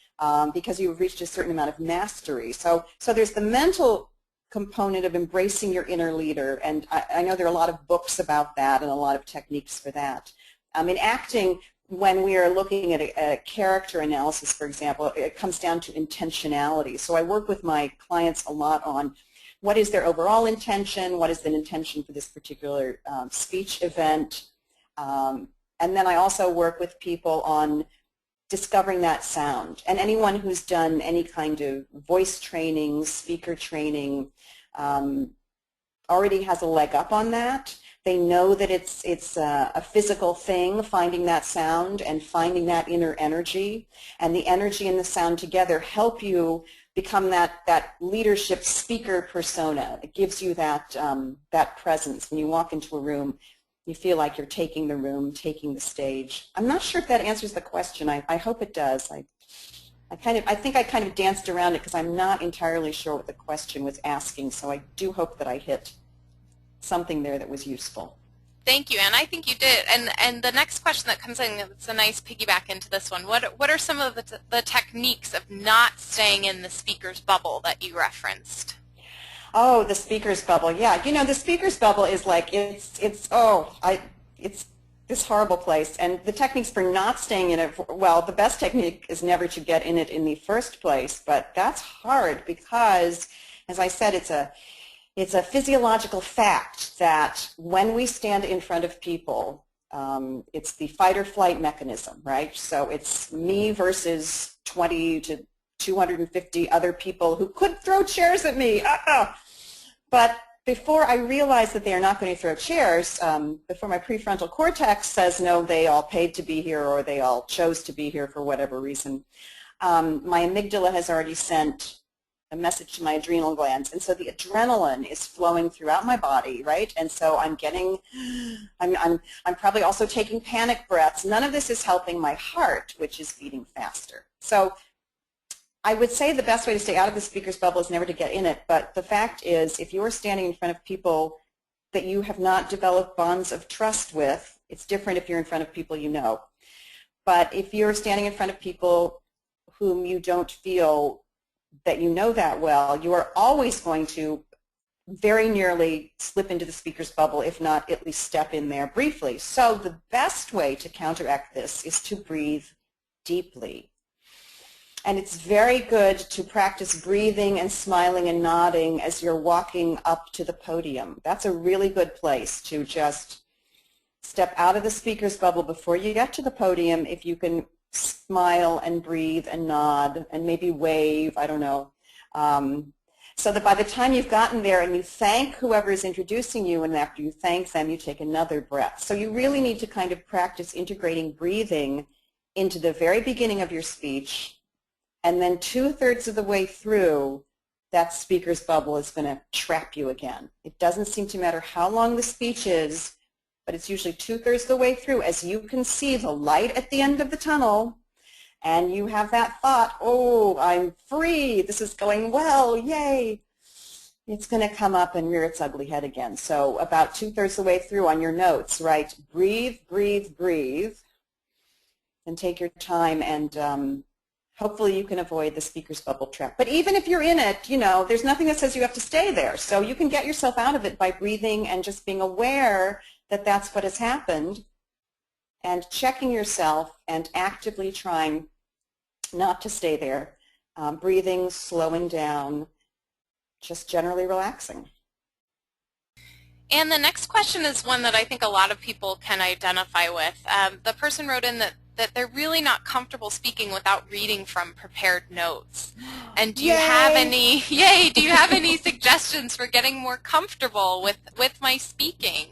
because you've reached a certain amount of mastery. So there's the mental component of embracing your inner leader, and I know there are a lot of books about that and a lot of techniques for that. In acting, when we are looking at a character analysis, for example, it comes down to intentionality. So I work with my clients a lot on what is their overall intention, what is the intention for this particular speech event, and then I also work with people on discovering that sound. And anyone who's done any kind of voice training, speaker training, already has a leg up on that. They know that it's a physical thing, finding that sound and finding that inner energy. And the energy and the sound together help you become that leadership speaker persona. It gives you that, that presence. When you walk into a room, you feel like you're taking the room, taking the stage. I'm not sure if that answers the question. I hope it does. I think I kind of danced around it because I'm not entirely sure what the question was asking, so I do hope that I hit something there that was useful. Thank you, and I think you did. And the next question that comes in, it's a nice piggyback into this one. What are some of the techniques of not staying in the speaker's bubble that you referenced? Oh, the speaker's bubble. Yeah, you know, the speaker's bubble is like it's this horrible place. And the techniques for not staying in it, well, the best technique is never to get in it in the first place, but that's hard because, as I said, it's a physiological fact that when we stand in front of people, it's the fight or flight mechanism, right? So it's me versus 20 to 250 other people who could throw chairs at me. But before I realize that they are not going to throw chairs, before my prefrontal cortex says, no, they all paid to be here or they all chose to be here for whatever reason, my amygdala has already sent a message to my adrenal glands, and so the adrenaline is flowing throughout my body, right? And so I'm probably also taking panic breaths. None of this is helping my heart, which is beating faster. So I would say the best way to stay out of the speaker's bubble is never to get in it, but the fact is if you are standing in front of people that you have not developed bonds of trust with, it's different if you're in front of people you know. But if you're standing in front of people whom you don't feel that you know that well, you are always going to very nearly slip into the speaker's bubble, if not at least step in there briefly. So the best way to counteract this is to breathe deeply. And it's very good to practice breathing and smiling and nodding as you're walking up to the podium. That's a really good place to just step out of the speaker's bubble before you get to the podium. If you can smile and breathe and nod and maybe wave, I don't know, so that by the time you've gotten there and you thank whoever is introducing you, and after you thank them, you take another breath. So you really need to kind of practice integrating breathing into the very beginning of your speech, and then 2/3 of the way through, that speaker's bubble is going to trap you again. It doesn't seem to matter how long the speech is, but it's usually 2/3 of the way through as you can see the light at the end of the tunnel, and you have that thought, oh, I'm free, this is going well, yay. It's going to come up and rear its ugly head again. So about 2/3 of the way through on your notes, right, breathe, breathe, breathe, and take your time, and hopefully you can avoid the speaker's bubble trap. But even if you're in it, you know, there's nothing that says you have to stay there. So you can get yourself out of it by breathing and just being aware that that's what has happened, and checking yourself and actively trying not to stay there, breathing, slowing down, just generally relaxing. And the next question is one that I think a lot of people can identify with. The person wrote in that they're really not comfortable speaking without reading from prepared notes. And do you have any, do you have any suggestions for getting more comfortable with my speaking?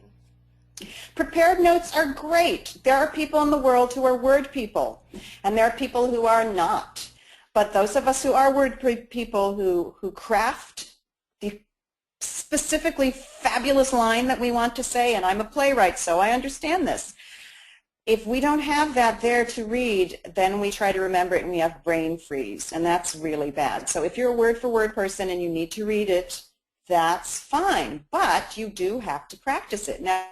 Prepared notes are great. There are people in the world who are word people, and there are people who are not. But those of us who are word people who craft the specifically fabulous line that we want to say, and I'm a playwright, so I understand this. If we don't have that there to read, then we try to remember it and we have brain freeze, and that's really bad. So if you're a word-for-word person and you need to read it, that's fine, but you do have to practice it. Now,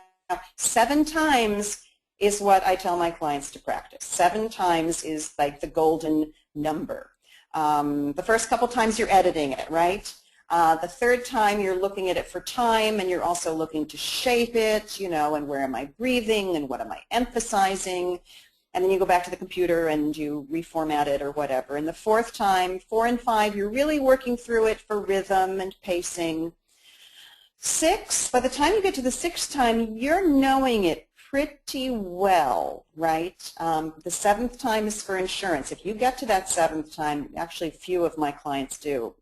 7 times is what I tell my clients to practice. 7 times is like the golden number. The first couple times you're editing it, right? The 3rd time you're looking at it for time, and you're also looking to shape it, you know, and where am I breathing and what am I emphasizing? And then you go back to the computer and you reformat it or whatever. And the 4th time, 4 and 5, you're really working through it for rhythm and pacing. 6, by the time you get to the 6th time, you're knowing it pretty well, right? The 7th time is for insurance. If you get to that 7th time, actually few of my clients do.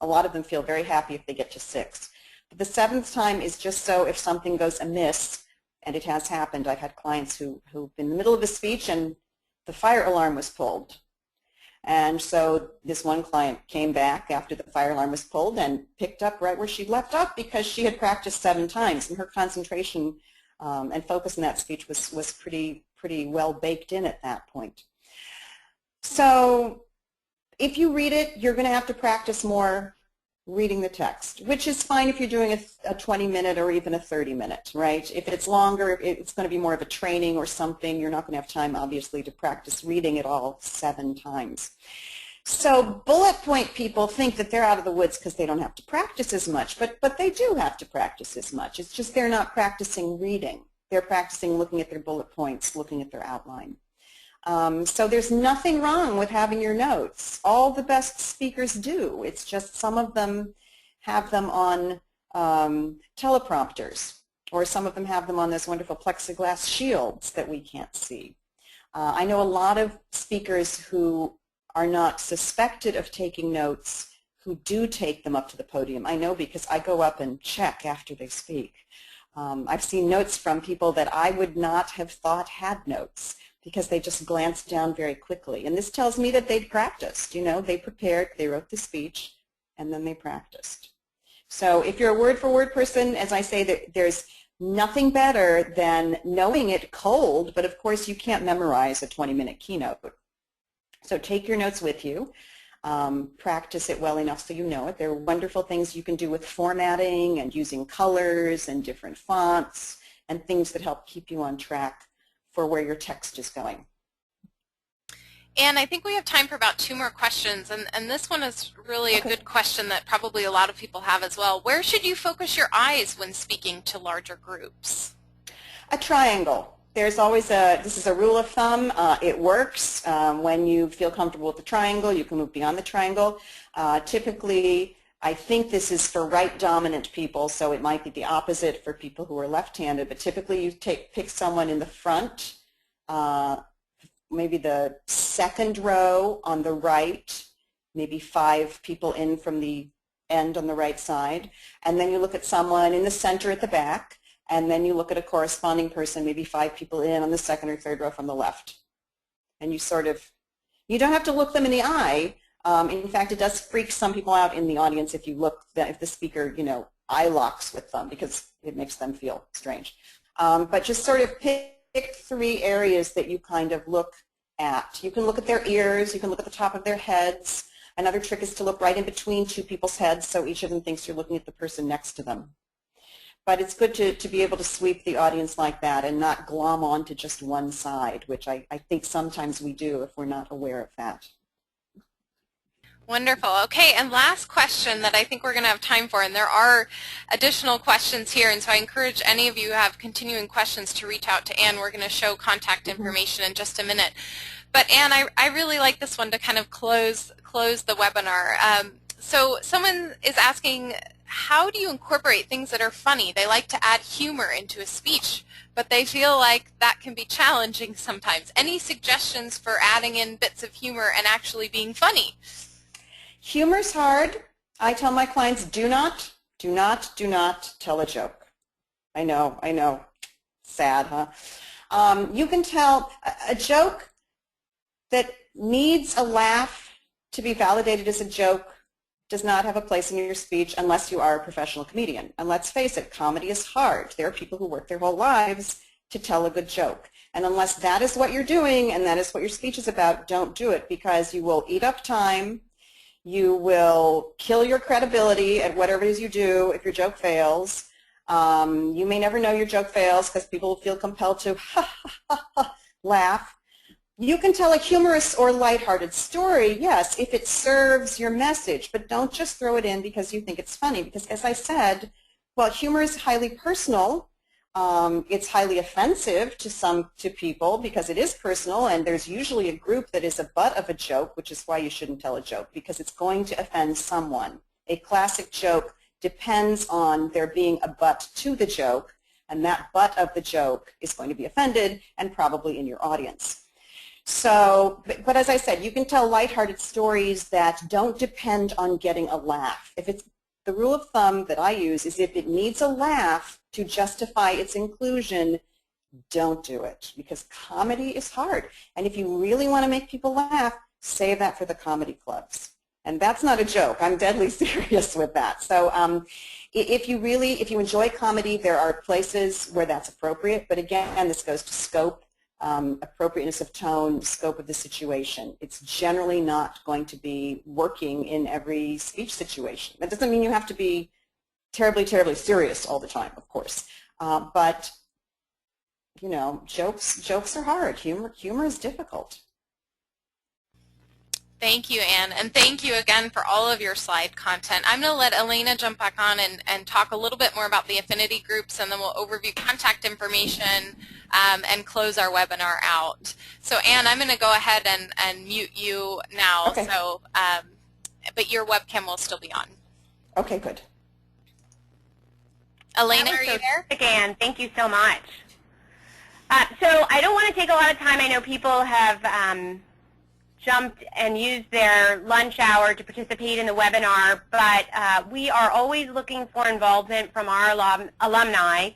A lot of them feel very happy if they get to 6. But the 7th time is just so if something goes amiss, and it has happened. I've had clients who've been in the middle of a speech and the fire alarm was pulled. And so this one client came back after the fire alarm was pulled and picked up right where she left off because she had practiced 7 times, and her concentration and focus in that speech was pretty well baked in at that point. So if you read it, you're going to have to practice more reading the text, which is fine if you're doing a 20-minute or even a 30-minute, right? If it's longer, it's going to be more of a training or something. You're not going to have time, obviously, to practice reading it all 7 times. So bullet point people think that they're out of the woods because they don't have to practice as much, but they do have to practice as much. It's just they're not practicing reading. They're practicing looking at their bullet points, looking at their outline. So there's nothing wrong with having your notes. All the best speakers do. It's just some of them have them on teleprompters, or some of them have them on those wonderful plexiglass shields that we can't see. I know a lot of speakers who are not suspected of taking notes who do take them up to the podium. I know because I go up and check after they speak. I've seen notes from people that I would not have thought had notes because they just glanced down very quickly. And this tells me that they'd practiced. You know, they prepared, they wrote the speech, and then they practiced. So if you're a word-for-word person, as I say, there's nothing better than knowing it cold, but of course you can't memorize a 20-minute keynote. So take your notes with you. Practice it well enough so you know it. There are wonderful things you can do with formatting and using colors and different fonts and things that help keep you on track for where your text is going. And I think we have time for about 2 more questions, and this one is really a good question that probably a lot of people have as well. Where should you focus your eyes when speaking to larger groups? A triangle. There's always this is a rule of thumb. It works. When you feel comfortable with the triangle, you can move beyond the triangle. Typically, I think this is for right-dominant people, so it might be the opposite for people who are left-handed, but typically you pick someone in the front, maybe the 2nd row on the right, maybe 5 people in from the end on the right side, and then you look at someone in the center at the back, and then you look at a corresponding person, maybe 5 people in on the 2nd or 3rd row from the left. And you you don't have to look them in the eye. In fact, it does freak some people out in the audience if if the speaker, you know, eye locks with them because it makes them feel strange. But just sort of pick 3 areas that you kind of look at. You can look at their ears, you can look at the top of their heads. Another trick is to look right in between 2 people's heads so each of them thinks you're looking at the person next to them. But it's good to be able to sweep the audience like that and not glom onto just one side, which I think sometimes we do if we're not aware of that. Wonderful. Okay, and last question that I think we're going to have time for, and there are additional questions here, and so I encourage any of you who have continuing questions to reach out to Ann. We're going to show contact information in just a minute. But Ann, I really like this one to kind of close the webinar. So someone is asking, how do you incorporate things that are funny? They like to add humor into a speech, but they feel like that can be challenging sometimes. Any suggestions for adding in bits of humor and actually being funny? Humor's hard. I tell my clients, do not tell a joke. I know. Sad, huh? You can tell a joke that needs a laugh to be validated as a joke does not have a place in your speech unless you are a professional comedian. And let's face it, comedy is hard. There are people who work their whole lives to tell a good joke. And unless that is what you're doing and that is what your speech is about, don't do it because you will eat up time. You will kill your credibility at whatever it is you do if your joke fails. You may never know your joke fails because people will feel compelled to laugh. You can tell a humorous or lighthearted story, yes, if it serves your message, but don't just throw it in because you think it's funny. Because as I said, while humor is highly personal, it's highly offensive to people because it is personal, and there's usually a group that is a butt of a joke, which is why you shouldn't tell a joke, because it's going to offend someone. A classic joke depends on there being a butt to the joke, and that butt of the joke is going to be offended and probably in your audience. So, but as I said, you can tell lighthearted stories that don't depend on getting a laugh. If it's the rule of thumb that I use is if it needs a laugh to justify its inclusion, don't do it because comedy is hard. And if you really want to make people laugh, save that for the comedy clubs. And that's not a joke. I'm deadly serious with that. So if you enjoy comedy, there are places where that's appropriate. But again, this goes to scope. appropriateness of tone, scope of the situation. It's generally not going to be working in every speech situation. That doesn't mean you have to be terribly, terribly serious all the time, of course. But, you know, jokes are hard. Humor is difficult. Thank you, Ann, and thank you again for all of your slide content. I'm going to let Elena jump back on and talk a little bit more about the affinity groups, and then we'll overview contact information and close our webinar out. So, Ann, I'm going to go ahead and mute you now, okay. So, but your webcam will still be on. Okay, good. Elena, are you there? Ann, thank you so much. So I don't want to take a lot of time. I know people have jumped and used their lunch hour to participate in the webinar, but we are always looking for involvement from our alumni.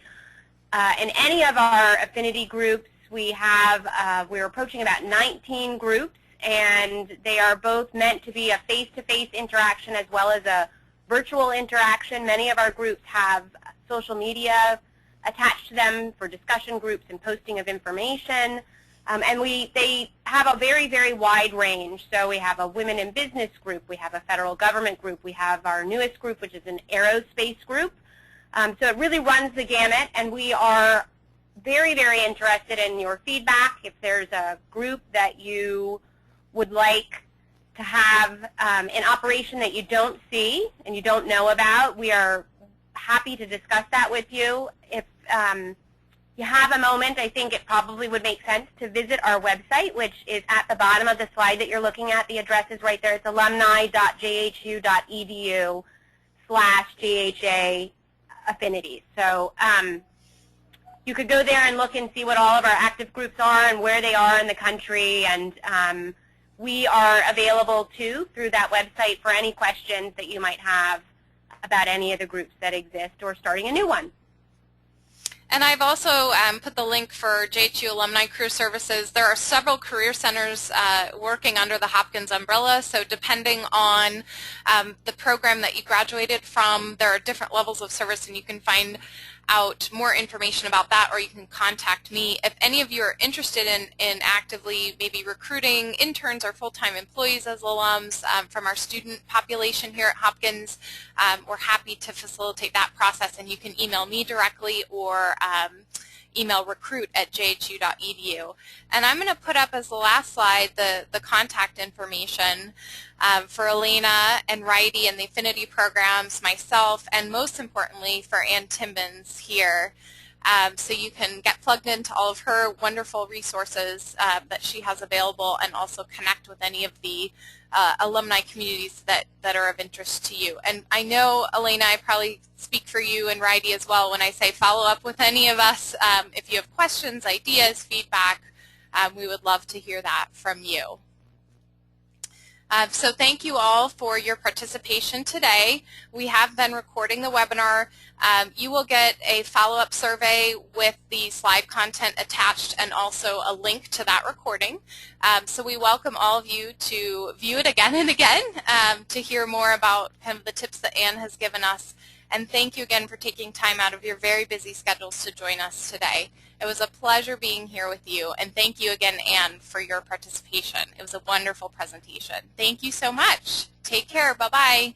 In any of our affinity groups, we're approaching about 19 groups, and they are both meant to be a face-to-face interaction as well as a virtual interaction. Many of our groups have social media attached to them for discussion groups and posting of information. And they have a very, very wide range. So we have a women in business group, we have a federal government group, we have our newest group, which is an aerospace group. So it really runs the gamut, and we are very, very interested in your feedback. If there's a group that you would like to have in operation that you don't see and you don't know about, we are happy to discuss that with you. If you have a moment, I think it probably would make sense to visit our website, which is at the bottom of the slide that you're looking at. The address is right there. It's alumni.jhu.edu/JHA affinities. So you could go there and look and see what all of our active groups are and where they are in the country. And we are available, too, through that website for any questions that you might have about any of the groups that exist or starting a new one. And I've also put the link for JHU Alumni Career Services. There are several career centers working under the Hopkins umbrella, so depending on the program that you graduated from, there are different levels of service, and you can find out more information about that, or you can contact me. If any of you are interested in actively maybe recruiting interns or full-time employees as alums from our student population here at Hopkins, we're happy to facilitate that process, and you can email me directly or email recruit@jhu.edu. And I'm going to put up as the last slide the contact information for Elena and Righty and the affinity programs, myself, and most importantly for Ann Timmons here. So you can get plugged into all of her wonderful resources that she has available, and also connect with any of the alumni communities that are of interest to you. And I know, Elena, I probably speak for you and Righty as well when I say follow up with any of us. If you have questions, ideas, feedback, we would love to hear that from you. So thank you all for your participation today. We have been recording the webinar. You will get a follow-up survey with the slide content attached and also a link to that recording. So we welcome all of you to view it again and again to hear more about kind of the tips that Ann has given us. And thank you again for taking time out of your very busy schedules to join us today. It was a pleasure being here with you, and thank you again, Ann, for your participation. It was a wonderful presentation. Thank you so much. Take care. Bye-bye.